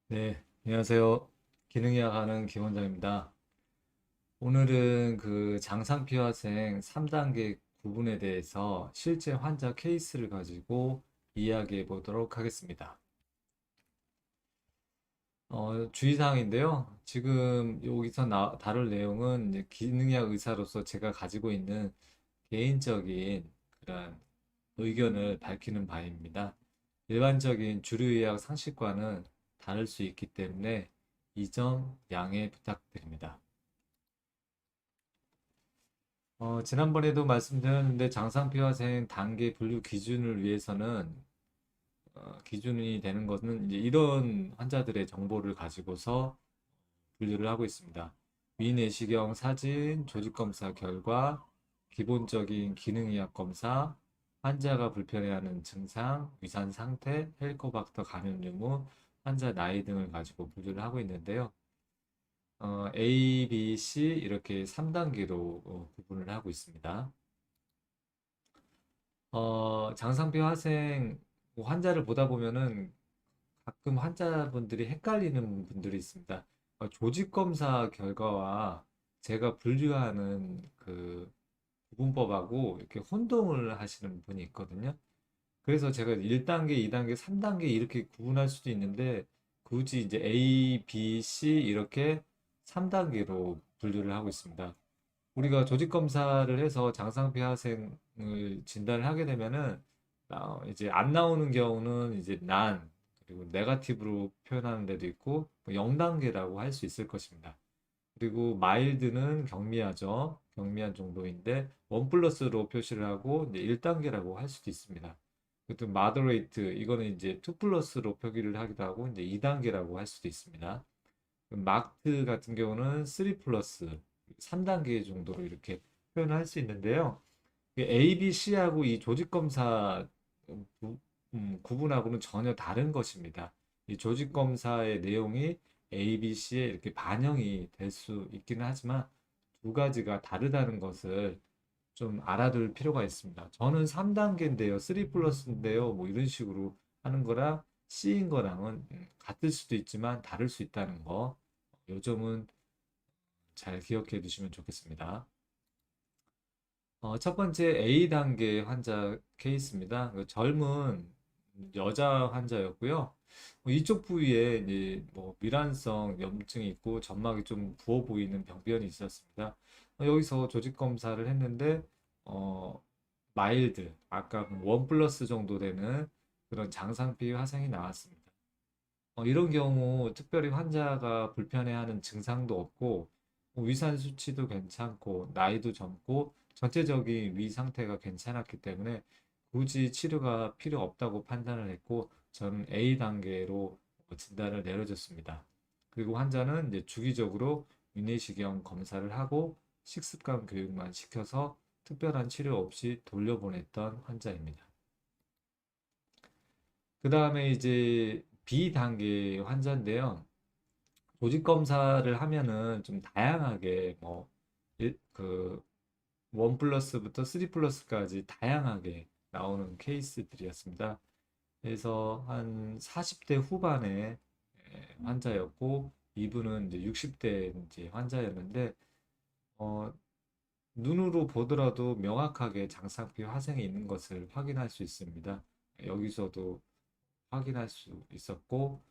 네, 안녕하세요. 기능의학 하는 김원장입니다. 오늘은 그 장상피화생 3단계 구분에 대해서 실제 환자 케이스를 가지고 이야기해 보도록 하겠습니다. 주의사항인데요. 지금 여기서 다룰 내용은 이제 기능의학 의사로서 제가 가지고 있는 개인적인 그런 의견을 밝히는 바입니다. 일반적인 주류의학 상식과는 다를 수 있기 때문에 이 점 양해 부탁드립니다. 지난번에도 말씀드렸는데 장상피화생 단계 분류 기준을 위해서는 기준이 되는 것은 이제 이런 환자들의 정보를 가지고서 분류를 하고 있습니다. 위내시경 사진, 조직검사 결과, 기본적인 기능의학 검사, 환자가 불편해하는 증상, 위산 상태, 헬리코박터 감염 유무, 환자 나이 등을 가지고 분류를 하고 있는데요. A, B, C 이렇게 3단계로 구분을 하고 있습니다. 장상비 화생 환자를 보다 보면은 가끔 환자분들이 헷갈리는 분들이 있습니다. 조직 검사 결과와 제가 분류하는 그 구분법하고 이렇게 혼동을 하시는 분이 있거든요. 그래서 제가 1단계, 2단계, 3단계 이렇게 구분할 수도 있는데 굳이 이제 A, B, C 이렇게 3단계로 분류를 하고 있습니다. 우리가 조직 검사를 해서 장상피하생을 진단을 하게 되면은 이제 안 나오는 경우는 이제 난 그리고 네가티브로 표현하는 데도 있고 0단계라고 할 수 있을 것입니다. 그리고 마일드는 경미하죠. 경미한 정도인데 원 플러스로 표시를 하고 이제 1단계라고 할 수도 있습니다. 그리고 마더레이트 이거는 이제 2 플러스로 표기를 하기도 하고 이제 2단계라고 할 수도 있습니다. 마크트 같은 경우는 3 플러스 3단계 정도로 이렇게 표현을 할 수 있는데요. A, B, C하고 이 조직 검사 구분하고는 전혀 다른 것입니다. 이 조직 검사의 내용이 A, B, C에 이렇게 반영이 될 수 있기는 하지만 두 가지가 다르다는 것을 좀 알아둘 필요가 있습니다. 저는 3단계인데요, 3 플러스인데요, 뭐 이런 식으로 하는 거랑 C인 거랑은 같을 수도 있지만 다를 수 있다는 거, 요 점은 잘 기억해 두시면 좋겠습니다. 첫 번째 A 단계 환자 케이스입니다. 그 젊은 여자 환자였고요. 이쪽 부위에 이제 뭐 밀환성 염증이 있고 점막이 좀 부어 보이는 병변이 있었습니다. 여기서 조직 검사를 했는데 어, 마일드, 아까 원 플러스 정도 되는 그런 장상피 화상이 나왔습니다. 이런 경우 특별히 환자가 불편해하는 증상도 없고 위산 수치도 괜찮고 나이도 젊고 전체적인 위 상태가 괜찮았기 때문에 굳이 치료가 필요 없다고 판단을 했고 저는 A 단계로 진단을 내려줬습니다. 그리고 환자는 이제 주기적으로 위내시경 검사를 하고 식습관 교육만 시켜서 특별한 치료 없이 돌려보냈던 환자입니다. 그 다음에 이제 B 단계 환자인데요. 조직 검사를 하면은 좀 다양하게 그 원 플러스부터 3 플러스까지 다양하게 나오는 케이스들이었습니다. 그래서 한 40대 후반의 환자였고 이분은 이제 60대 이제 환자였는데 어, 눈으로 보더라도 명확하게 장상피 화생이 있는 것을 확인할 수 있습니다. 여기서도 확인할 수 있었고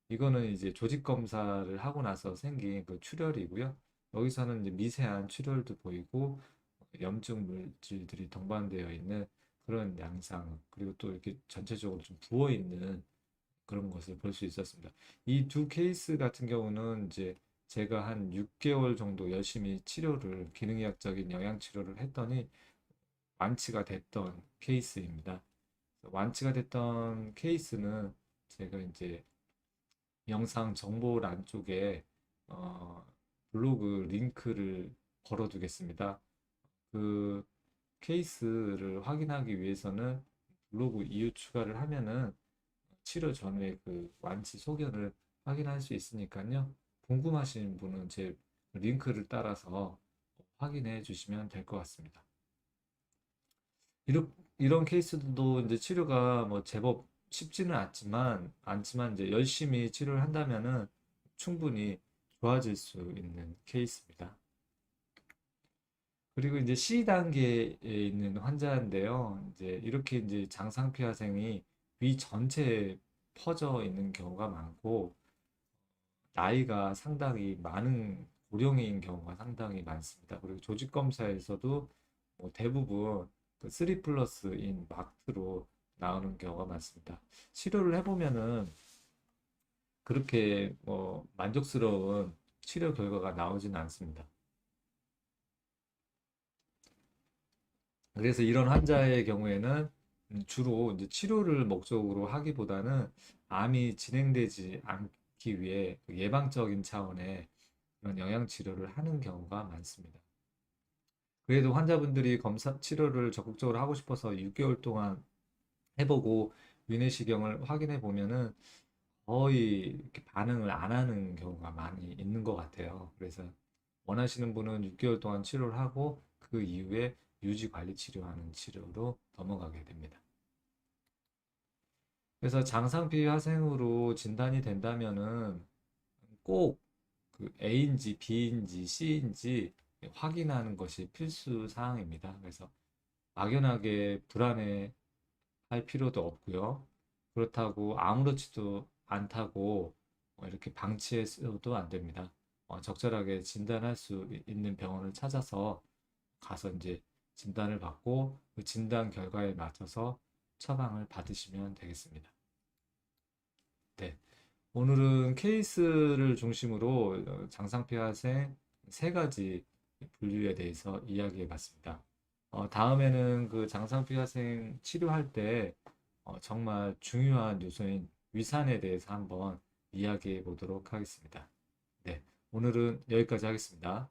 이거는 이제 조직 검사를 하고 나서 생긴 그 출혈이고요. 여기서는 이제 미세한 출혈도 보이고 염증 물질들이 동반되어 있는 그런 양상 그리고 또 이렇게 전체적으로 좀 부어 있는 그런 것을 볼 수 있었습니다. 이 두 케이스 같은 경우는 이제 제가 한 6개월 정도 열심히 치료를 기능의학적인 영양 치료를 했더니 완치가 됐던 케이스입니다. 완치가 됐던 케이스는 제가 이제 영상 정보란 쪽에 어, 블로그 링크를 걸어두겠습니다. 그 케이스를 확인하기 위해서는 블로그 이유 추가를 하면은 치료 전후의 그 완치 소견을 확인할 수 있으니까요. 궁금하신 분은 제 링크를 따라서 확인해 주시면 될 것 같습니다. 이런 케이스도 이제 치료가 뭐 제법 쉽지는 않지만 이제 열심히 치료를 한다면은 충분히 좋아질 수 있는 케이스입니다. 그리고 이제 C 단계에 있는 환자인데요. 이제 이렇게 이제 장상피화생이 위 전체에 퍼져 있는 경우가 많고 나이가 상당히 많은 고령인 경우가 상당히 많습니다. 그리고 조직 검사에서도 뭐 대부분 그 3 플러스인 마크로 나오는 경우가 많습니다. 치료를 해보면은 그렇게 뭐 만족스러운 치료 결과가 나오지는 않습니다. 그래서 이런 환자의 경우에는 주로 이제 치료를 목적으로 하기보다는 암이 진행되지 않기 위해 그 예방적인 차원의 그런 영양 치료를 하는 경우가 많습니다. 그래도 환자분들이 검사 치료를 적극적으로 하고 싶어서 6개월 동안 해보고 위내시경을 확인해 보면은 거의 이렇게 반응을 안 하는 경우가 많이 있는 것 같아요. 그래서 원하시는 분은 6개월 동안 치료를 하고 그 이후에 유지 관리 치료하는 치료로 넘어가게 됩니다. 그래서 장상피 화생으로 진단이 된다면은 꼭 그 A인지 B인지 C인지 확인하는 것이 필수 사항입니다. 그래서 막연하게 불안해 할 필요도 없고요. 그렇다고 아무렇지도 않다고 이렇게 방치해서도 안 됩니다. 적절하게 진단할 수 있는 병원을 찾아서 가서 이제 진단을 받고 그 진단 결과에 맞춰서 처방을 받으시면 되겠습니다. 네. 오늘은 케이스를 중심으로 장상폐하생 세 가지 분류에 대해서 이야기해 봤습니다. 다음에는 그 장상폐하생 치료할 때 정말 중요한 요소인 위산에 대해서 한번 이야기해 보도록 하겠습니다. 네. 오늘은 여기까지 하겠습니다.